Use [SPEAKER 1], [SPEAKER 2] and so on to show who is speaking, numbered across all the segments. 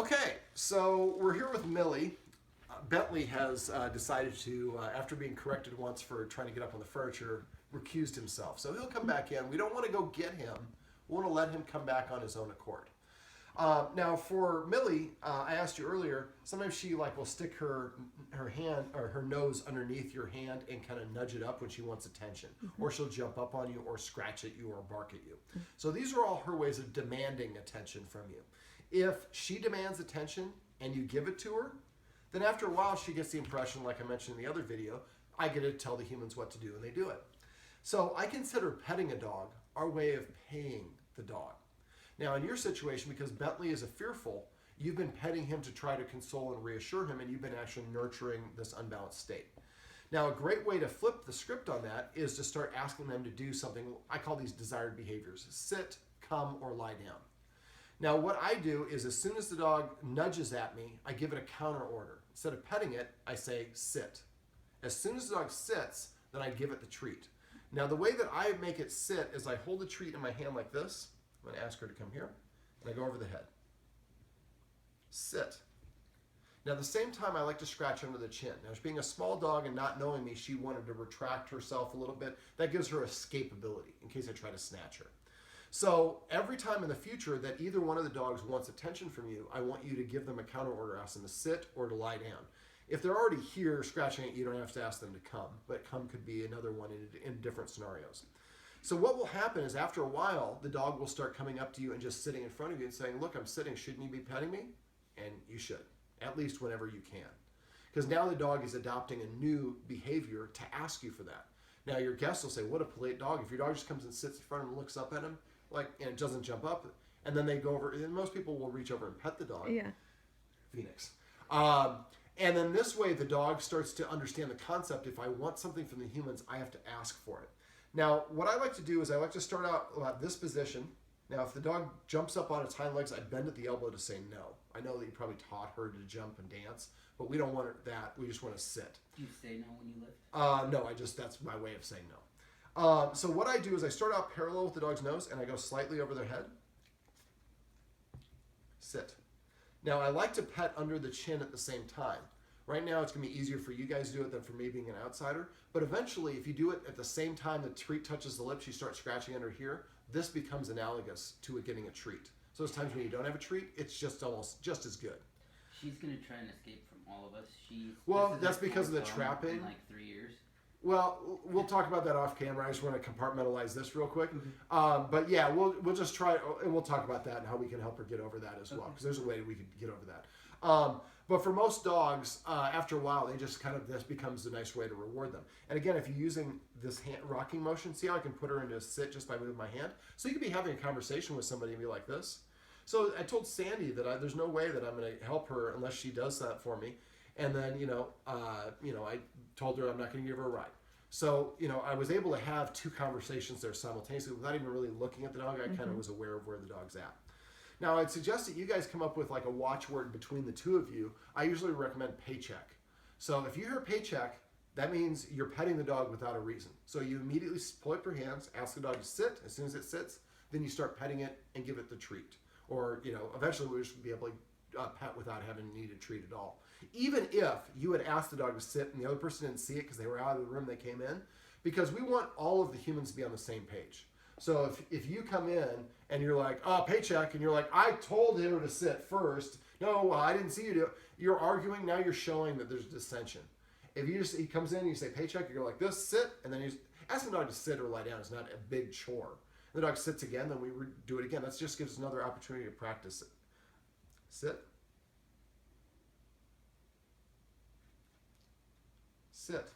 [SPEAKER 1] Okay, so we're here with Millie. Bentley has decided to, after being corrected once for trying to get up on the furniture, recused himself. So he'll come back in. We don't want to go get him. We want to let him come back on his own accord. Now for Millie, I asked you earlier, sometimes she will stick her hand or her nose underneath your hand and kind of nudge it up when she wants attention. Mm-hmm. Or she'll jump up on you or scratch at you or bark at you. Mm-hmm. So these are all her ways of demanding attention from you. If she demands attention and you give it to her, then after a while she gets the impression, like I mentioned in the other video, I get to tell the humans what to do and they do it. So I consider petting a dog our way of paying the dog. Now in your situation, because Bentley is a fearful, you've been petting him to try to console and reassure him, and you've been actually nurturing this unbalanced state. Now a great way to flip the script on that is to start asking them to do something, I call these desired behaviors: sit, come, or lie down. Now what I do is as soon as the dog nudges at me, I give it a counter order. Instead of petting it, I say sit. As soon as the dog sits, then I give it the treat. Now the way that I make it sit is I hold the treat in my hand like this. I'm going to ask her to come here, and I go over the head. Sit. Now at the same time, I like to scratch under the chin. Now being a small dog and not knowing me, she wanted to retract herself a little bit. That gives her escapability in case I try to snatch her. So every time in the future that either one of the dogs wants attention from you, I want you to give them a counter order, ask them to sit or to lie down. If they're already here scratching at you, you don't have to ask them to come, but come could be another one in different scenarios. So what will happen is after a while, the dog will start coming up to you and just sitting in front of you and saying, look, I'm sitting, shouldn't you be petting me? And you should, at least whenever you can. Because now the dog is adopting a new behavior to ask you for that. Now your guests will say, what a polite dog. If your dog just comes and sits in front of him and looks up at him, and it doesn't jump up, and then they go over, and most people will reach over and pet the dog.
[SPEAKER 2] Yeah.
[SPEAKER 1] Phoenix. And then this way the dog starts to understand the concept. If I want something from the humans, I have to ask for it. Now, what I like to do is I like to start out at this position. Now, if the dog jumps up on its hind legs, I bend at the elbow to say no. I know that you probably taught her to jump and dance, but we don't want that. We just want to sit.
[SPEAKER 3] Do you say no when you lift?
[SPEAKER 1] No, that's my way of saying no. So what I do is I start out parallel with the dog's nose, and I go slightly over their head. Sit. Now, I like to pet under the chin at the same time. Right now, it's going to be easier for you guys to do it than for me being an outsider. But eventually, if you do it at the same time the treat touches the lips, you start scratching under here, this becomes analogous to it getting a treat. So there's times when you don't have a treat, it's just almost just as good.
[SPEAKER 3] She's going to try and escape from all of us.
[SPEAKER 1] That's because of the trapping.
[SPEAKER 3] In like 3 years.
[SPEAKER 1] Well, we'll talk about that off camera. I just want to compartmentalize this real quick. Mm-hmm. But yeah, we'll just try, and we'll talk about that and how we can help her get over that as well, because there's a way we could get over that. But for most dogs, after a while, this becomes a nice way to reward them. And again, if you're using this hand rocking motion, see how I can put her into a sit just by moving my hand? So you could be having a conversation with somebody and be like this. So I told Sandy that there's no way that I'm going to help her unless she does that for me. And then, I told her I'm not going to give her a ride. So, I was able to have two conversations there simultaneously without even really looking at the dog. I kind of was aware of where the dog's at. Now, I'd suggest that you guys come up with like a watchword between the two of you. I usually recommend paycheck. So if you hear paycheck, that means you're petting the dog without a reason. So you immediately pull up your hands, ask the dog to sit. As soon as it sits, then you start petting it and give it the treat. Or, eventually we'll just be able to pet without having to need a treat at all. Even if you had asked the dog to sit and the other person didn't see it because they were out of the room they came in, because we want all of the humans to be on the same page. So if you come in and you're like, paycheck, and you're like, I told him to sit first. No, I didn't see you do it. You're arguing. Now you're showing that there's dissension. If he comes in and you say paycheck, you're like this, sit, and then you ask the dog to sit or lie down. It's not a big chore. The dog sits again, then we do it again. That just gives us another opportunity to practice it. Sit. Sit.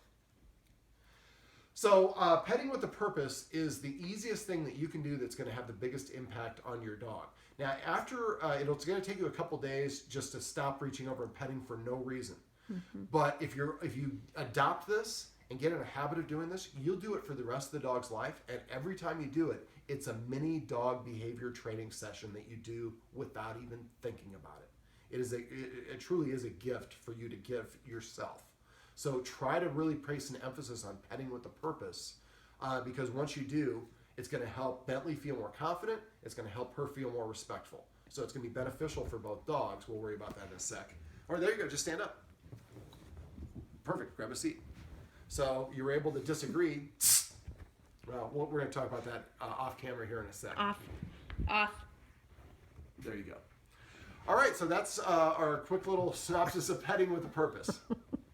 [SPEAKER 1] So petting with a purpose is the easiest thing that you can do that's going to have the biggest impact on your dog. Now, after it's going to take you a couple days just to stop reaching over and petting for no reason. Mm-hmm. But if you adopt this and get in a habit of doing this, you'll do it for the rest of the dog's life. And every time you do it, it's a mini dog behavior training session that you do without even thinking about it. It truly is a gift for you to give yourself. So try to really place an emphasis on petting with a purpose, because once you do, it's going to help Bentley feel more confident. It's going to help her feel more respectful. So it's going to be beneficial for both dogs. We'll worry about that in a sec. All right, there you go. Just stand up. Perfect. Grab a seat. So you were able to disagree. Well, we're going to talk about that off camera here in a sec.
[SPEAKER 2] Off.
[SPEAKER 1] There you go. All right, so that's our quick little synopsis of petting with a purpose.